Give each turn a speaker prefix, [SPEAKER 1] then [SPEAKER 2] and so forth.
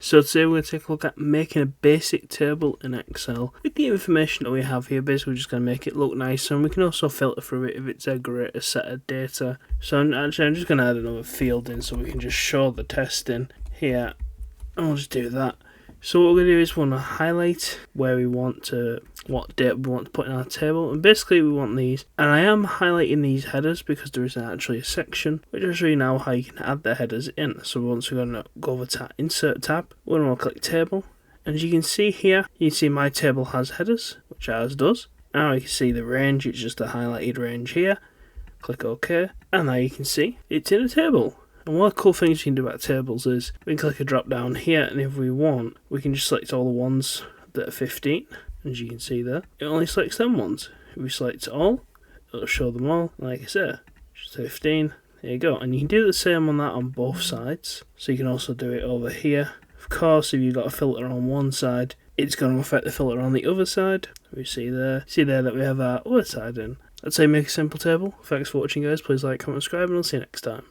[SPEAKER 1] So today we're going to take a look at making a basic table in Excel. With the information that we have here, basically we're just going to make it look nicer, and we can also filter through it if it's a greater set of data. So I'm just going to add another field in so we can just show the testing here, and we'll just do that. So what we're going to do is we're going to highlight where we want to, what data we want to put in our table, and basically we want these, and I am highlighting these headers because there isn't actually a section, which will show you now how you can add the headers in. So once we're going to go over to Insert tab, we're going to click Table, and as you can see here, you can see my table has headers, which ours does. Now you can see the range, it's just a highlighted range here. Click OK, and now you can see it's in a table. And one of the cool things you can do about tables is we can click a drop down here, and if we want, we can just select all the ones that are 15. As you can see there, it only selects them ones. If we select all, it'll show them all. Like I said, just 15. There you go. And you can do the same on that on both sides. So you can also do it over here. Of course, if you've got a filter on one side, it's going to affect the filter on the other side. We see there that we have our other side in. That's how you make a simple table. Thanks for watching, guys. Please like, comment, subscribe, and I'll see you next time.